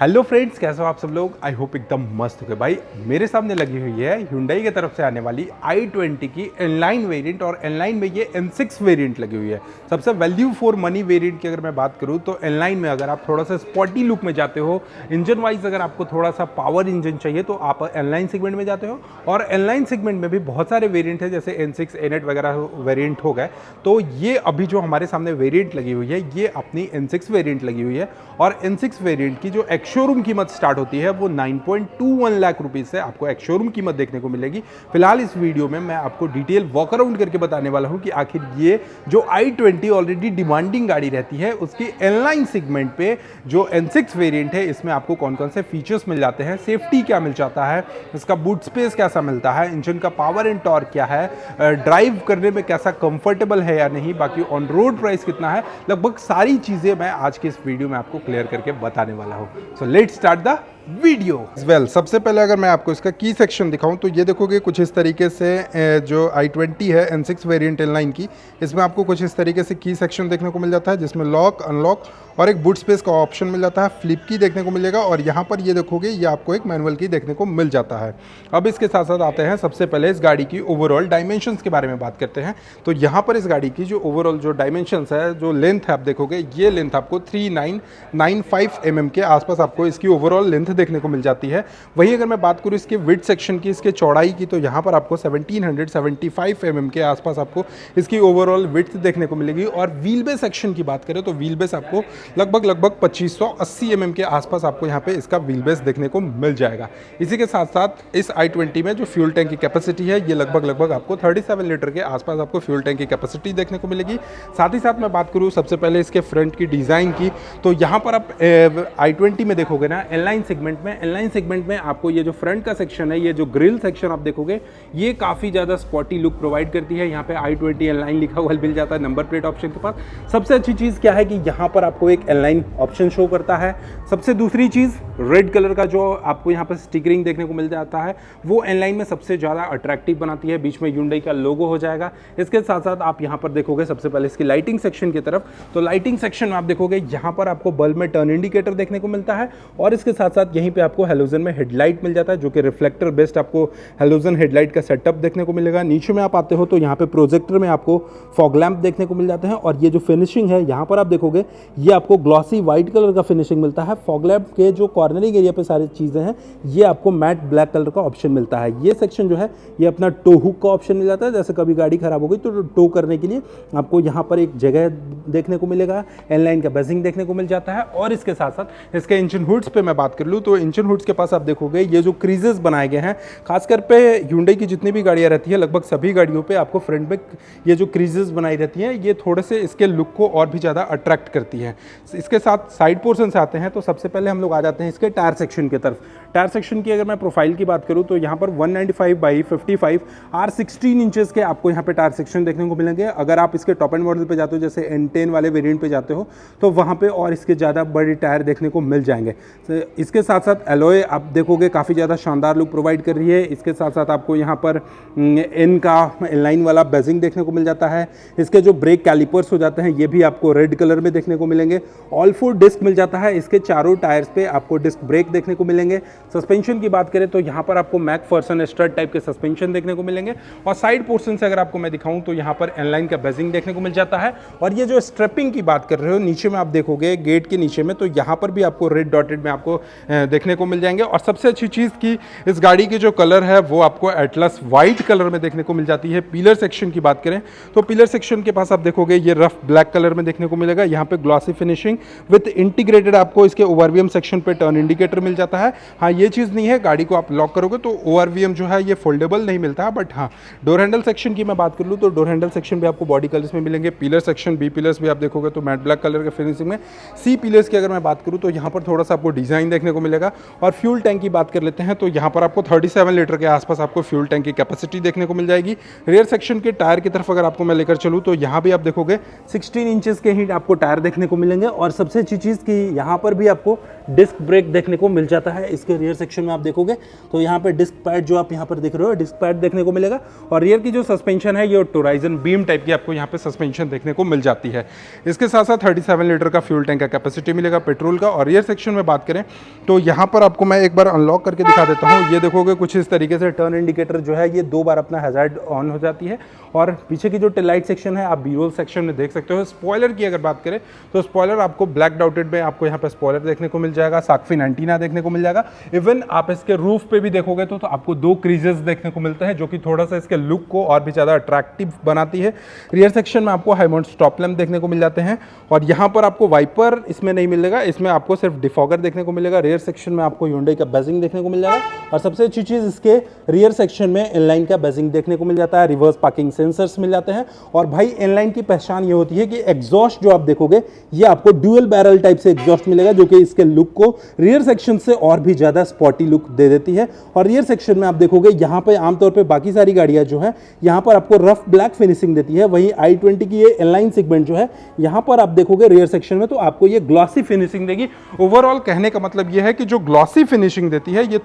Hello friends, कैसे हो आप सब लोग। आई होप एकदम मस्त हो गए। भाई मेरे सामने लगी हुई है Hyundai की तरफ से आने वाली i20 की इनलाइन वेरिएंट, और इनलाइन में ये N6 वेरिएंट लगी हुई है। सबसे वैल्यू फॉर मनी वेरिएंट की अगर मैं बात करूँ तो इनलाइन में अगर आप थोड़ा सा स्पॉटी लुक में जाते हो, इंजन वाइज अगर आपको थोड़ा सा पावर इंजन चाहिए तो आप इनलाइन सेगमेंट में जाते हो। और इनलाइन सेगमेंट में भी बहुत सारे वेरिएंट है, जैसे N6 N8 वगैरह वेरिएंट हो गए। तो ये अभी जो हमारे सामने वेरिएंट लगी हुई है ये अपनी N6 वेरिएंट लगी हुई है। और N6 वेरिएंट की जो शोरूम कीमत स्टार्ट होती है वो 9.21 लाख रुपीस से आपको एक शोरूम कीमत देखने को मिलेगी। फिलहाल इस वीडियो में मैं आपको डिटेल वॉक अराउंड करके बताने वाला हूं कि आखिर ये जो i20 ऑलरेडी डिमांडिंग गाड़ी रहती है उसकी इनलाइन सेगमेंट पे जो N6 वेरिएंट है इसमें आपको कौन कौन से फीचर्स मिल जाते हैं, सेफ्टी क्या मिल जाता है, इसका बूट स्पेस कैसा मिलता है, इंजन का पावर एंड टॉर्क क्या है, ड्राइव करने में कैसा कंफर्टेबल है या नहीं, बाकी ऑन रोड प्राइस कितना है, लगभग सारी चीजें मैं आज के इस वीडियो में आपको क्लियर करके बताने वाला हूं। So let's start the video. Well, सबसे पहले अगर मैं आपको इसका की सेक्शन दिखाऊं तो ये देखोगे कुछ इस तरीके से जो i20 है N6 वेरिएंट इनलाइन की, इसमें आपको कुछ इस तरीके से की सेक्शन देखने को मिल जाता है, जिसमें लॉक, अनलॉक और एक बूट स्पेस का ऑप्शन मिल जाता है। फ्लिप की देखने को मिलेगा और यहाँ पर ये देखोगे ये आपको एक मैनुअल की देखने को मिल जाता है। अब इसके साथ साथ आते हैं सबसे पहले इस गाड़ी की ओवरऑल डायमेंशंस के बारे में बात करते हैं। तो यहाँ पर इस गाड़ी की जो ओवरऑल जो डायमेंशंस है, जो लेंथ है, आप देखोगे ये लेंथ आपको 3995 mm के आसपास आपको इसकी ओवरऑल लेंथ देखने को मिल जाती है। वहीं अगर मैं बात करूँ इसके विड्थ सेक्शन की, इसके चौड़ाई की, तो यहाँ पर आपको 1775 mm के आसपास आपको इसकी ओवरऑल विड्थ देखने को मिलेगी। और व्हील बेस सेक्शन की बात करें तो व्हील बेस आपको लगभग 2580 mm के आसपास आपको यहाँ पे इसका व्हील बेस देखने को मिल जाएगा। इसी के साथ साथ इस i20 में जो फ्यूल टैंक की कैपेसिटी है ये लगभग आपको 37 लीटर के आसपास आपको फ्यूल टैंक की कैपेसिटी देखने को मिलेगी। साथ ही साथ मैं बात करूँ सबसे पहले इसके फ्रंट की डिज़ाइन की, तो यहाँ पर आप i20 में देखोगे ना इनलाइन सेगमेंट में आपको ये जो फ्रंट का सेक्शन है, ये जो ग्रिल सेक्शन आप देखोगे ये काफ़ी ज़्यादा स्पॉटी लुक प्रोवाइड करती है। यहाँ पे i20 इनलाइन लिखा हुआ मिल जाता है नंबर प्लेट ऑप्शन के पास। सबसे अच्छी चीज़ क्या है कि यहाँ पर आपको एक इनलाइन ऑप्शन शो करता है। सबसे दूसरी चीज़ रेड कलर का जो आपको यहाँ पर स्टिकरिंग देखने को मिल जाता है वो इनलाइन में सबसे ज़्यादा अट्रैक्टिव बनाती है। बीच में Hyundai का लोगो हो जाएगा। इसके साथ साथ आप यहाँ पर देखोगे सबसे पहले इसकी लाइटिंग सेक्शन की तरफ, तो लाइटिंग सेक्शन में आप देखोगे यहाँ पर आपको बल्ब में टर्न इंडिकेटर देखने को मिलता है। और इसके साथ साथ यहीं पे आपको हेलोजन में हेडलाइट मिल जाता है, जो कि रिफ्लेक्टर बेस्ड आपको हेलोजन हेडलाइट का सेटअप देखने को मिलेगा। नीचे में आप आते हो तो यहाँ पे प्रोजेक्टर में आपको फॉग लैंप देखने को मिल जाते हैं। और ये जो फिनिशिंग है यहाँ पर आप देखोगे ये आपको ग्लॉसी व्हाइट कलर का फिनिशिंग मिलता है। फॉग लैंप के जो कॉर्नरिंग एरिया पे सारी चीज़ें हैं ये आपको मैट ब्लैक कलर का ऑप्शन मिलता है। ये सेक्शन जो है ये अपना टो हुक का ऑप्शन मिल जाता है, जैसे कभी गाड़ी खराब हो गई तो टो करने के लिए आपको यहाँ पर एक जगह देखने को मिलेगा। इनलाइन का बेसिंग देखने को मिल जाता है। और इसके साथ साथ इसके इंजन हुड्स पे मैं बात कर लूँ तो इंजन हुड्स के पास आप देखोगे ये जो क्रीजेस बनाए गए हैं, खासकर पे Hyundai की जितनी भी गाड़ियाँ रहती है लगभग सभी गाड़ियों पे आपको फ्रंट में ये जो क्रीजेस बनाई रहती हैं ये थोड़े से इसके लुक को और भी ज़्यादा अट्रैक्ट करती हैं। इसके साथ साइड पोर्शन से आते हैं तो सबसे पहले हम लोग आ जाते हैं इसके टायर सेक्शन की तरफ। टायर सेक्शन की अगर मैं प्रोफाइल की बात करूँ तो यहाँ पर 195/55 R16 इंचेस के आपको यहाँ पे टायर सेक्शन देखने को मिलेंगे। अगर आप इसके टॉप एंड मॉडल पे जाते हो, जैसे N10 वाले वेरिएंट पे जाते हो, तो वहाँ पे और इसके ज़्यादा बड़े टायर देखने को मिल जाएंगे। इसके साथ साथ एलॉय आप देखोगे काफ़ी ज़्यादा शानदार लुक प्रोवाइड कर रही है। इसके साथ साथ आपको यहाँ पर इनका इनलाइन वाला बेजिंग देखने को मिल जाता है। इसके जो ब्रेक कैलिपर्स हो जाते हैं ये भी आपको रेड कलर में देखने को मिलेंगे। ऑल 4 डिस्क मिल जाता है। इसके चारों टायर्स पे आपको डिस्क ब्रेक देखने को मिलेंगे। सस्पेंशन की बात करें तो यहाँ पर आपको मैकफर्सन स्ट्रट टाइप के सस्पेंशन देखने को मिलेंगे। और साइड पोर्शन से अगर आपको मैं दिखाऊं तो यहाँ पर इनलाइन का बेजिंग देखने को मिल जाता है। और ये जो स्ट्रैपिंग की बात कर रहे हो नीचे में आप देखोगे गेट के नीचे में, तो यहाँ पर भी आपको रेड डॉटेड में आपको देखने को मिल जाएंगे। और सबसे अच्छी चीज़ की इस गाड़ी की जो कलर है वो आपको एटलस वाइट कलर में देखने को मिल जाती है। पिलर सेक्शन की बात करें तो पिलर सेक्शन के पास आप देखोगे ये रफ ब्लैक कलर में देखने को मिलेगा। यहाँ पे ग्लॉसी फिनिशिंग विद इंटीग्रेटेड आपको इसके ओवरवीएम सेक्शन पे टर्न इंडिकेटर मिल जाता है। हाँ, ये चीज़ नहीं है गाड़ी को आप लॉक करोगे तो ओवरवीएम जो है ये फोल्डेबल नहीं मिलता है। बट हाँ, डोर हैंडल सेक्शन की मैं बात कर लूँ तो डोर हैंडल सेक्शन भी आपको बॉडी कलर्स में मिलेंगे। पिलर सेक्शन बी पिलर्स भी आप देखोगे तो मैट ब्लैक कलर के फिनिशिंग में। सी पिलर्स की अगर मैं बात करूँ तो यहाँ पर थोड़ा सा आपको डिज़ाइन देखने को मिलेगा। और फ्यूल टैंक की बात कर लेते हैं तो यहाँ पर आपको 37 लीटर के आसपास आपको फ्यूल टैंक की कैपेसिटी देखने को मिल जाएगी। रियर सेक्शन के टायर की तरफ अगर आपको मैं लेकर चलूँ तो यहाँ भी आप देखोगे 16 इंचेस के ही आपको टायर देखने को मिलेंगे। और सबसे अच्छी चीज़ की यहाँ पर भी आपको डिस्क ब्रेक देखने को मिल जाता है। इसके रियर सेक्शन में आप देखोगे तो यहाँ पे डिस्क पैड जो आप यहाँ पर देख रहे हो डिस्क पैड देखने को मिलेगा। और रियर की जो सस्पेंशन है ये टोराइजन बीम टाइप की आपको यहाँ पे सस्पेंशन देखने को मिल जाती है। इसके साथ साथ 37 लीटर का फ्यूल टैंक का कैपेसिटी मिलेगा पेट्रोल का। और रियर सेक्शन सेक्शन में बात करें तो यहाँ पर आपको मैं एक बार अनलॉक करके दिखा देता हूँ। ये देखोगे कुछ इस तरीके से टर्न इंडिकेटर जो है ये 2 बार अपना हैजार्ड ऑन हो जाती है। और पीछे की जो टेल लाइट सेक्शन है आप बी रोल सेक्शन में देख सकते हो। स्पॉइलर की अगर बात करें तो स्पॉइलर आपको ब्लैक डाउटेड में आपको यहाँ पे स्पॉइलर देखने को मिल जाएगा, साकफिन एंटीना देखने को मिल जाएगा। इवन आप इसके रूफ पे भी देखोगे तो आपको 2 क्रीजेस देखने को मिलते हैं जो कि थोड़ा सा इसके लुक को और भी ज़्यादा अट्रैक्टिव बनाती है। रियर सेक्शन में आपको हाई माउंट स्टॉप लैम्प देखने को मिल जाते हैं और यहाँ पर आपको वाइपर इसमें नहीं मिलेगा, इसमें आपको सिर्फ डिफॉगर देखने को मिलेगा। रियर सेक्शन में आपको Hyundai का बेजिंग देखने को मिल जाएगा और सबसे अच्छी चीज़ इसके रियर सेक्शन में इनलाइन का बेजिंग देखने को मिल जाता है, रिवर्स पार्किंग सेंसर्स मिल जाते हैं। और भाई इनलाइन की पहचान ये होती है कि एग्जॉस्ट जो आप देखोगे ये आपको ड्यूअल बैरल टाइप से एग्जॉस्ट मिलेगा जो कि इसके लुक को रियर सेक्शन से और भी ज्यादा स्पॉटी लुक दे देती है। और रियर सेक्शन में आप देखोगे यहाँ पे आमतौर पे बाकी सारी गाड़ियां जो है यहाँ पर आपको रफ ब्लैक फिनिशिंग देती है, वहीं i20 की ये इनलाइन सेगमेंट जो है यहाँ पर आप देखोगे रियर सेक्शन में तो आपको ये ग्लॉसी फिनिशिंग देगी। ओवरऑल कहने का मतलब ये है कि जो ग्लॉसी फिनिशिंग देती है ये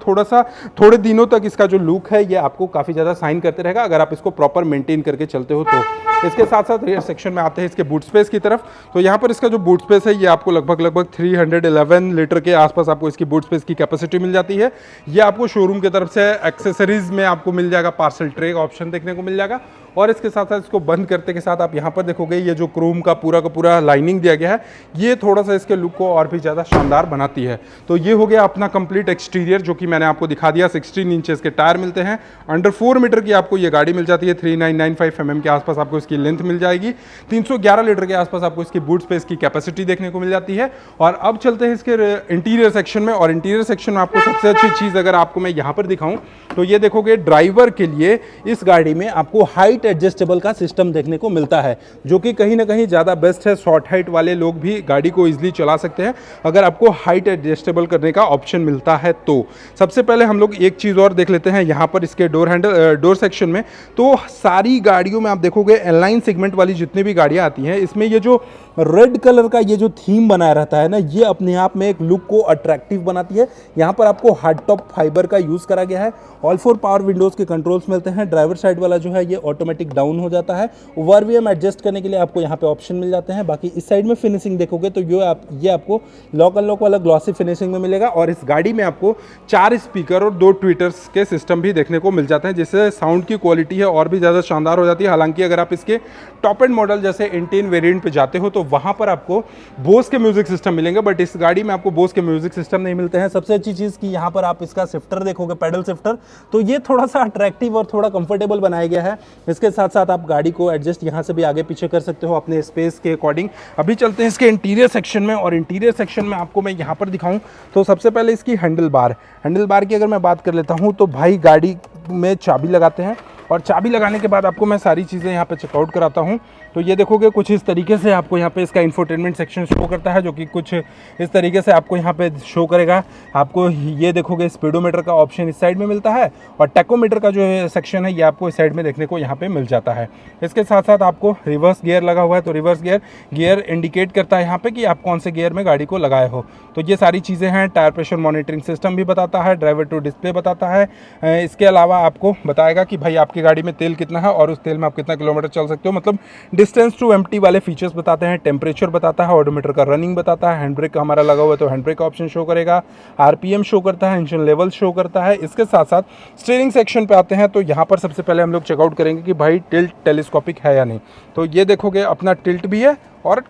थोड़े दिनों तक इसका जो लुक है ये आपको काफी ज्यादा साइन करते रहेगा अगर आप इसको प्रॉपर मेंटेन करके चलते हो तो। इसके साथ साथ रियर सेक्शन में आते हैं इसके बूट स्पेस की तरफ। तो यहाँ पर इसका जो बूट स्पेस है ये आपको लगभग 311 लीटर के आसपास आपको इसकी बूट स्पेस की कैपेसिटी मिल जाती है। ये आपको शोरूम की तरफ से एक्सेसरीज में आपको मिल जाएगा, पार्सल ट्रे का ऑप्शन देखने को मिल जाएगा। और इसके साथ साथ इसको बंद करते के साथ आप यहाँ पर देखोगे ये जो क्रोम का पूरा लाइनिंग दिया गया है ये थोड़ा सा इसके लुक को और भी ज़्यादा शानदार बनाती है। तो ये हो गया अपना कंप्लीट एक्सटीरियर जो कि मैंने आपको दिखा दिया। 16 इंचेस के टायर मिलते हैं, अंडर 4 मीटर की आपको ये गाड़ी मिल जाती है, 3995 mm के आसपास आपको इसकी लेंथ मिल जाएगी, 311 लीटर के आसपास आपको इसकी बूट स्पेस की कैपेसिटी देखने को मिल जाती है। और अब चलते हैं इसके इंटीरियर सेक्शन में। और इंटीरियर सेक्शन में आपको सबसे अच्छी चीज़ अगर आपको मैं यहाँ पर दिखाऊँ तो ये देखोगे ड्राइवर के लिए इस गाड़ी में आपको हाइट एडजस्टेबल का सिस्टम देखने को मिलता है जो कि कहीं ना कहीं ज़्यादा बेस्ट है। शॉर्ट हाइट वाले लोग भी गाड़ी को इजीली चला सकते हैं अगर आपको हाइट एडजस्टेबल करने का ऑप्शन मिलता है तो। सबसे पहले हम लोग एक चीज़ और देख लेते हैं यहाँ पर इसके डोर सेक्शन में। तो सारी गाड़ियों में आप देखोगे इनलाइन सेगमेंट वाली जितनी भी गाड़ियाँ आती हैं इसमें ये जो रेड कलर का ये जो थीम बनाया रहता है ना ये अपने आप में एक लुक को अट्रैक्टिव बनाती है। यहाँ पर आपको हार्ड टॉप फाइबर का यूज़ करा गया है। ऑल 4 पावर विंडोज़ के कंट्रोल्स मिलते हैं। ड्राइवर साइड वाला जो है ये ऑटोमेटिक डाउन हो जाता है। ओवरवीएम एडजस्ट करने के लिए आपको यहाँ पे ऑप्शन मिल जाते हैं। बाकी इस साइड में फिनिशिंग देखोगे तो ये आपको लॉक अनलॉक वाला ग्लॉसी फिनिशिंग में मिलेगा। और इस गाड़ी में आपको 4 स्पीकर और 2 ट्विटर्स के सिस्टम भी देखने को मिल जाते हैं जिससे साउंड की क्वालिटी है और भी ज़्यादा शानदार हो जाती है। हालांकि अगर आप इसके टॉप एंड मॉडल जैसे इंटेन वेरिएंट पे जाते हो तो वहाँ पर आपको बोस के म्यूजिक सिस्टम मिलेंगे, बट इस गाड़ी में आपको बोस के म्यूजिक सिस्टम नहीं मिलते हैं। सबसे अच्छी चीज़ कि यहाँ पर आप इसका शिफ्टर देखोगे, पैडल शिफ्टर, तो ये थोड़ा सा अट्रैक्टिव और थोड़ा कंफर्टेबल बनाया गया है। इसके साथ साथ आप गाड़ी को एडजस्ट यहाँ से भी आगे पीछे कर सकते हो अपने स्पेस के अकॉर्डिंग। अभी चलते हैं इसके इंटीरियर सेक्शन में। और इंटीरियर सेक्शन में आपको मैं यहाँ पर दिखाऊँ तो सबसे पहले इसकी हैंडल बार की अगर मैं बात कर लेता हूँ तो भाई गाड़ी में चाबी लगाते हैं और चाबी लगाने के बाद आपको मैं सारी चीज़ें यहाँ पे चेकआउट कराता हूँ। तो ये देखोगे कुछ इस तरीके से आपको यहाँ पे इसका इंफोटेनमेंट सेक्शन शो करता है जो कि कुछ इस तरीके से आपको यहाँ पे शो करेगा। आपको ये देखोगे स्पीडोमीटर का ऑप्शन इस साइड में मिलता है और टैकोमीटर का जो सेक्शन है ये आपको इस साइड में देखने को यहाँ पे मिल जाता है। इसके साथ साथ आपको रिवर्स गियर लगा हुआ है तो रिवर्स गियर इंडिकेट करता है यहाँ पे कि आप कौन से गियर में गाड़ी को लगाए हो। तो ये सारी चीज़ें हैं। टायर प्रेशर मॉनिटरिंग सिस्टम भी बताता है, ड्राइवर टू डिस्प्ले बताता है। इसके अलावा आपको बताएगा कि भाई आपकी गाड़ी में तेल कितना है और उस तेल में आप कितना किलोमीटर चल सकते हो, मतलब डिस्टेंस टू एम्प्टी वाले फीचर्स बताते हैं। टेम्परेचर बताता है, ऑडोमीटर का रनिंग बताता है, हैंड ब्रेक का हमारा लगा हुआ है तो हैंड ब्रेक का ऑप्शन शो करेगा, आरपीएम शो करता है, इंजन लेवल शो करता है। इसके साथ साथ स्टीयरिंग सेक्शन पे आते हैं तो यहाँ पर सबसे पहले हम लोग चेकआउट करेंगे कि भाई टिल्ट टेलीस्कोपिक है या नहीं। तो ये देखोगे अपना टिल्ट भी है और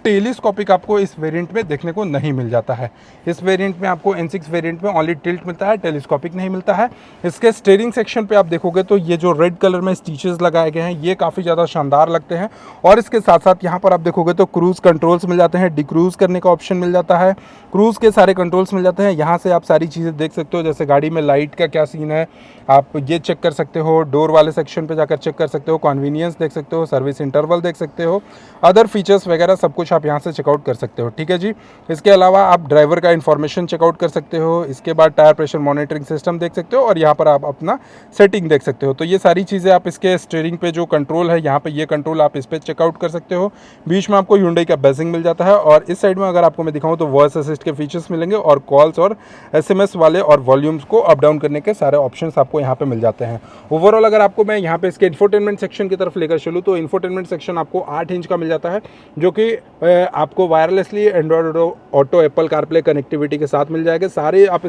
टेलीस्कोपिक आपको इस वेरिएंट में देखने को नहीं मिल जाता है। इस वेरिएंट में आपको N6 वेरिएंट में ओनली टिल्ट मिलता है, टेलीस्कोपिक नहीं मिलता है। इसके स्टीयरिंग सेक्शन पे आप देखोगे तो ये जो रेड कलर में स्टिचेस लगाए गए हैं ये काफ़ी ज़्यादा शानदार लगते हैं। और इसके साथ साथ यहाँ पर आप देखोगे तो क्रूज़ कंट्रोल्स मिल जाते हैं, डिक्रूज़ करने का ऑप्शन मिल जाता है, क्रूज़ के सारे कंट्रोल्स मिल जाते हैं। यहाँ से आप सारी चीज़ें देख सकते हो, जैसे गाड़ी में लाइट का क्या सीन है आप ये चेक कर सकते हो, डोर वाले सेक्शन पे जाकर चेक कर सकते हो, कन्वीनियंस देख सकते हो, सर्विस इंटरवल देख सकते हो, अदर फीचर्स वगैरह सब कुछ आप यहाँ से चेकआउट कर सकते हो। ठीक है जी। इसके अलावा आप ड्राइवर का इन्फॉर्मेशन चेकआउट कर सकते हो। इसके बाद टायर प्रेशर मॉनिटरिंग सिस्टम देख सकते हो और यहाँ पर आप अपना सेटिंग देख सकते हो। तो ये सारी चीज़ें आप इसके स्टीयरिंग पे जो कंट्रोल है यहाँ पे ये कंट्रोल आप इस पर चेकआउट कर सकते हो। बीच में आपको Hyundai का बेजिंग मिल जाता है और इस साइड में अगर आपको मैं दिखाऊँ तो वॉइस असिस्ट के फीचर्स मिलेंगे और कॉल्स और SMS वाले और वॉल्यूम्स को अप डाउन करने के सारे ऑप्शंस आपको यहाँ पे मिल जाते हैं। ओवरऑल अगर आपको मैं यहाँ पे इसके इंफोटेनमेंट सेक्शन की तरफ लेकर चलूँ तो इंफोटेनमेंट सेक्शन आपको 8 इंच का मिल जाता है जो कि आपको wirelessly Android auto, Apple CarPlay connectivity के साथ मिल जाएगा। सारे आप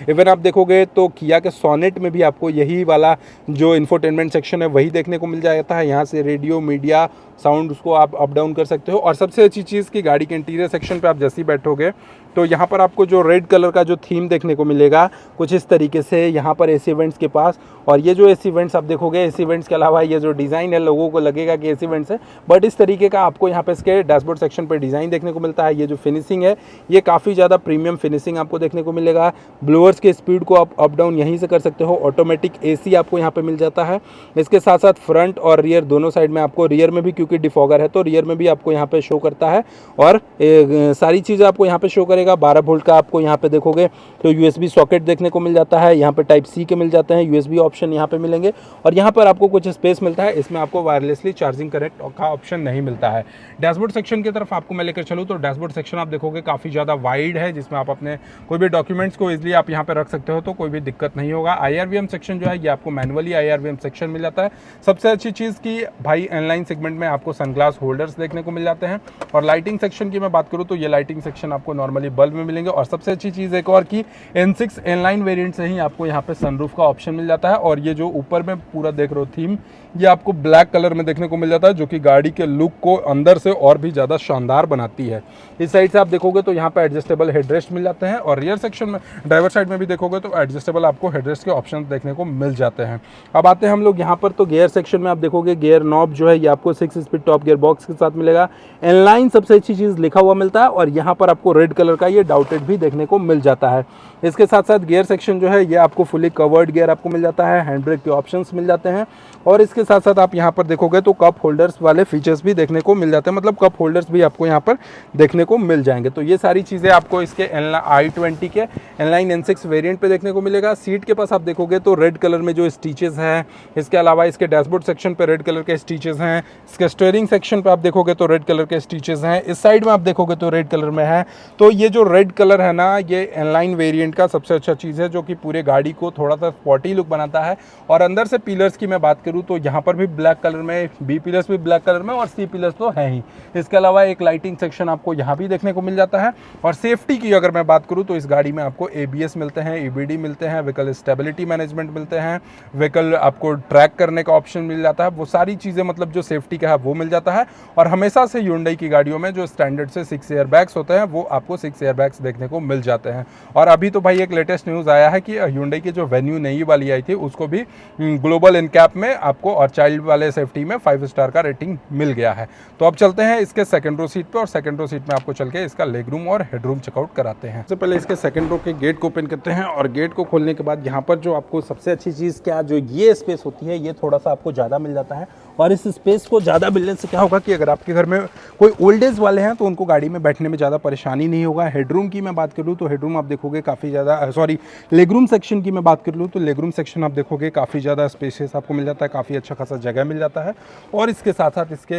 इवन आप देखोगे तो किया के सोनेट में भी आपको यही वाला जो इंफोटेनमेंट सेक्शन है वही देखने को मिल जाता है। यहाँ से रेडियो, मीडिया, साउंड उसको आप अप डाउन कर सकते हो। और सबसे अच्छी चीज़ कि गाड़ी के इंटीरियर सेक्शन पे आप जैसे ही बैठोगे तो यहाँ पर आपको जो रेड कलर का जो थीम देखने को मिलेगा कुछ इस तरीके से यहाँ पर एसी वेंट्स के पास। और ये जो एसी वेंट्स आप देखोगे, एसी वेंट्स के अलावा ये जो डिज़ाइन है लोगों को लगेगा कि एसी वेंट्स है, बट इस तरीके का आपको यहाँ पे इसके डैशबोर्ड सेक्शन पर डिज़ाइन देखने को मिलता है। ये जो फिनिशिंग है ये काफ़ी ज़्यादा प्रीमियम फिनिशिंग आपको देखने को मिलेगा। ब्लोअर्स के स्पीड को आप अप डाउन यहीं से कर सकते हो। ऑटोमेटिक एसी आपको यहाँ पे मिल जाता है। इसके साथ साथ फ्रंट और रियर दोनों साइड में आपको, रियर में भी क्योंकि डिफॉगर है तो रियर में भी आपको यहाँ पे शो करता है। और सारी चीज़ें आपको यहाँ पे शो करेगा। 12 वोल्ट का आपको यहाँ पे देखोगे तो यूएसबी सॉकेट देखने को मिल जाता है। यहाँ पे टाइप सी के मिल जाते हैं, यूएसबी ऑप्शन यहाँ पे मिलेंगे। और यहाँ पर आपको कुछ स्पेस मिलता है, इसमें आपको वायरलेसली चार्जिंग कनेक्ट का ऑप्शन नहीं मिलता है। डैशबोर्ड सेक्शन की तरफ आपको मैं लेकर चलूँ तो डैशबोर्ड सेक्शन आप देखोगे काफ़ी ज़्यादा वाइड है, जिसमें आप अपने कोई भी डॉक्यूमेंट्स को इजीली आप यहाँ पे रख सकते हो, तो कोई भी दिक्कत नहीं होगा। IRVM सेक्शन जो है ये आपको मैनुअली IRVM सेक्शन मिल जाता है। सबसे अच्छी चीज़ की भाई इनलाइन सेगमेंट में आपको सनग्लास होल्डर्स देखने को मिल जाते हैं। और लाइटिंग सेक्शन की मैं बात करूँ तो ये लाइटिंग सेक्शन आपको नॉर्मली बल्ब में मिलेंगे। और सबसे अच्छी चीज़ एक और की N6 इनलाइन वेरिएंट से ही आपको यहाँ पे सनरूफ का ऑप्शन मिल जाता है। और ये जो ऊपर में पूरा देख रहे हो थीम, ये आपको ब्लैक कलर में देखने को मिल जाता है, जो कि गाड़ी के लुक को अंदर से और भी ज़्यादा शानदार बनाती है। इस साइड से आप देखोगे तो यहाँ पे एडजस्टेबल हेडरेस्ट मिल जाते हैं। और रियर सेक्शन में ड्राइवर साइड में भी देखोगे तो एडजस्टेबल आपको हेडरेस्ट के ऑप्शन देखने को मिल जाते हैं। अब आते हैं हम लोग यहाँ पर, तो गियर सेक्शन में आप देखोगे गियर नॉब जो है ये आपको 6 स्पीड टॉप गियर बॉक्स के साथ मिलेगा। इनलाइन सबसे अच्छी चीज़ लिखा हुआ मिलता है। और यहाँ पर आपको रेड कलर का ये डाउटेड भी देखने को मिल जाता है। इसके साथ साथ गियर सेक्शन जो है ये आपको फुली कवर्ड गियर आपको मिल जाता है। हैंड ब्रेक के ऑप्शंस मिल जाते हैं। और इसके साथ साथ आप यहाँ पर देखोगे तो कप होल्डर्स वाले फीचर्स भी देखने को मिल जाते हैं, मतलब कप होल्डर्स भी आपको यहाँ पर देखने को मिल जाएंगे। तो ये सारी चीज़ें आपको इसके i20 के इनलाइन N6 वेरिएंट पे देखने को मिलेगा। सीट के पास आप देखोगे तो रेड कलर में जो स्टिचेस हैं, इसके अलावा इसके डैशबोर्ड सेक्शन पे रेड कलर के स्टिचेस हैं। इसके स्टीयरिंग सेक्शन पे आप देखोगे तो रेड कलर के स्टिचेस हैं। इस साइड में आप देखोगे तो रेड कलर में है। तो ये जो रेड कलर है ना, ये इनलाइन वेरिएंट का सबसे अच्छा चीज़ है, जो कि पूरे गाड़ी को थोड़ा सा स्पॉटी लुक बनाता है। और अंदर से पिलर्स की मैं बात करूँ तो यहाँ पर भी ब्लैक कलर में, बी पिलर्स भी ब्लैक कलर में और सी पिलर्स तो है ही। इसके अलावा एक लाइटिंग सेक्शन आपको यहाँ भी देखने को मिल जाता है। और सेफ्टी की अगर मैं बात करूँ तो इस गाड़ी में आपको ABS मिलते हैं, EBD मिलते हैं, व्हीकल स्टेबिलिटी मैनेजमेंट मिलते हैं, व्हीकल आपको ट्रैक करने का ऑप्शन मिल जाता है। वो सारी चीज़ें मतलब जो सेफ्टी का है वो मिल जाता है। और हमेशा से Hyundai की गाड़ियों में जो स्टैंडर्ड से 6 एयर बैग्स होते हैं वो आपको 6 एयर बैग्स देखने को मिल जाते हैं। और अभी तो भाई एक लेटेस्ट न्यूज़ आया है कि Hyundai की जो वेन्यू नई वाली आई थी उसको भी ग्लोबल इनकैप में आपको और चाइल्ड वाले सेफ्टी में 5 स्टार का रेटिंग मिल गया है। तो अब चलते हैं इसके सेकंड रो सीट पे, और सेकंड रो सीट में आपको चल के इसका लेग रूम और हेड रूम चेकआउट कराते हैं। सबसे पहले इसके सेकंड रो के गेट को ओपन करते हैं। और गेट को खोलने के बाद यहाँ पर जो आपको सबसे अच्छी चीज़ क्या, जो ये स्पेस होती है ये थोड़ा सा आपको ज़्यादा मिल जाता है। और इस स्पेस को ज़्यादा मिलने से क्या होगा कि अगर आपके घर में कोई ओल्ड एज वाले हैं तो उनको गाड़ी में बैठने में ज़्यादा परेशानी नहीं होगा। हेडरूम की मैं बात कर लूँ तो हेडरूम आप देखोगे काफ़ी ज़्यादा, सॉरी लेग रूम सेक्शन की मैं बात कर लूँ तो लेग रूम सेक्शन आप देखोगे काफ़ी ज़्यादा स्पेशियस आपको मिल जाता है, काफ़ी अच्छा खासा जगह मिल जाता है। और इसके साथ साथ इसके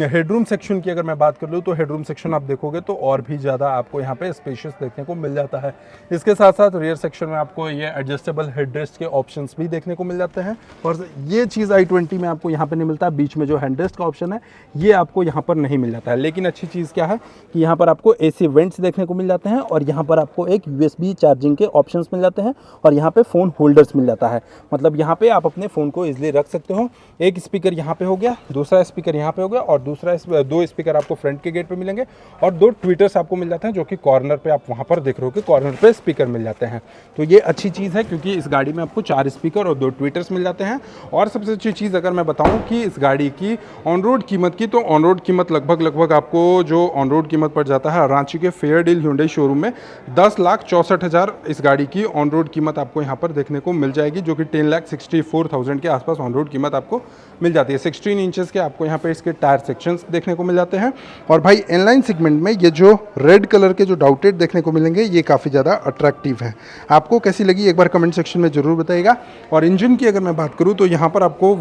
हेडरूम सेक्शन की अगर मैं बात कर लूँ तो हेडरूम सेक्शन आप देखोगे तो और भी ज़्यादा आपको यहाँ पे स्पेशियस देखने को मिल जाता है। इसके साथ साथ रियर सेक्शन में आपको ये एडजस्टेबल हेडरेस्ट के ऑप्शंस भी देखने को मिल जाते हैं। और ये चीज़ i20 में आपको यहाँ पे नहीं मिलता, बीच में जो हैंडरेस्ट का ऑप्शन है ये आपको यहाँ पर नहीं मिल जाता है। लेकिन अच्छी चीज़ क्या है कि यहाँ पर आपको AC वेंट्स देखने को मिल जाते हैं। और यहाँ पर आपको एक USB चार्जिंग के ऑप्शंस मिल जाते हैं। और यहाँ पे फ़ोन होल्डर्स मिल जाता है, मतलब यहाँ पे आप अपने फ़ोन को ईजिली रख सकते हो। एक स्पीकर यहाँ पे हो गया, दूसरा स्पीकर यहाँ पे हो गया, और दूसरा 2 स्पीकर आपको फ्रंट के गेट पे मिलेंगे। और 2 ट्विटर्स आपको मिल जाते हैं, जो कि कॉर्नर पे आप वहाँ पर देख रहे हो कि कॉर्नर पे स्पीकर मिल जाते हैं। तो ये अच्छी चीज़ है क्योंकि इस गाड़ी में आपको 4 स्पीकर और 2 ट्विटर्स मिल जाते हैं। और सबसे अच्छी चीज़ अगर मैं बताऊँ कि इस गाड़ी की ऑन रोड कीमत की, तो ऑन रोड कीमत लगभग आपको जो ऑन रोड कीमत पड़ जाता है रांची के फेयर डील Hyundai शोरूम में 10,64,000 इस गाड़ी की ऑन रोड कीमत आपको यहाँ पर देखने को मिल जाएगी, जो कि 10,64,000 के आसपास ऑन रोड कीमत आपको मिल जाती है। 16 इंचेस के आपको यहाँ पे इसके टायर सेक्शंस देखने को मिल जाते हैं। और भाई इनलाइन सेगमेंट में ये जो रेड कलर के जो डाउटेड देखने को मिलेंगे ये काफ़ी ज़्यादा अट्रैक्टिव है। आपको कैसी लगी एक बार कमेंट सेक्शन में ज़रूर बताइएगा। और इंजन की अगर मैं बात करूँ तो यहाँ पर आपको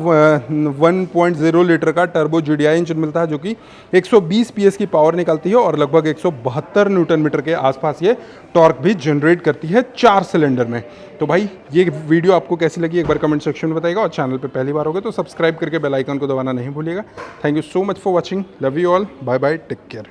1.0 लीटर का टर्बो GDI इंजन मिलता है, जो कि 120 PS की पावर निकालती है और लगभग 172 न्यूटन मीटर के आसपास ये टॉर्क भी जनरेट करती है 4 सिलेंडर में। तो भाई ये वीडियो आपको कैसी लगी एक बार कमेंट सेक्शन में बताइएगा। और चैनल पे पहली बार होगे तो सब्सक्राइब करके बेल आइकन को दबाना नहीं भूलिएगा। Thank you so much for watching, love you all, bye bye, take care.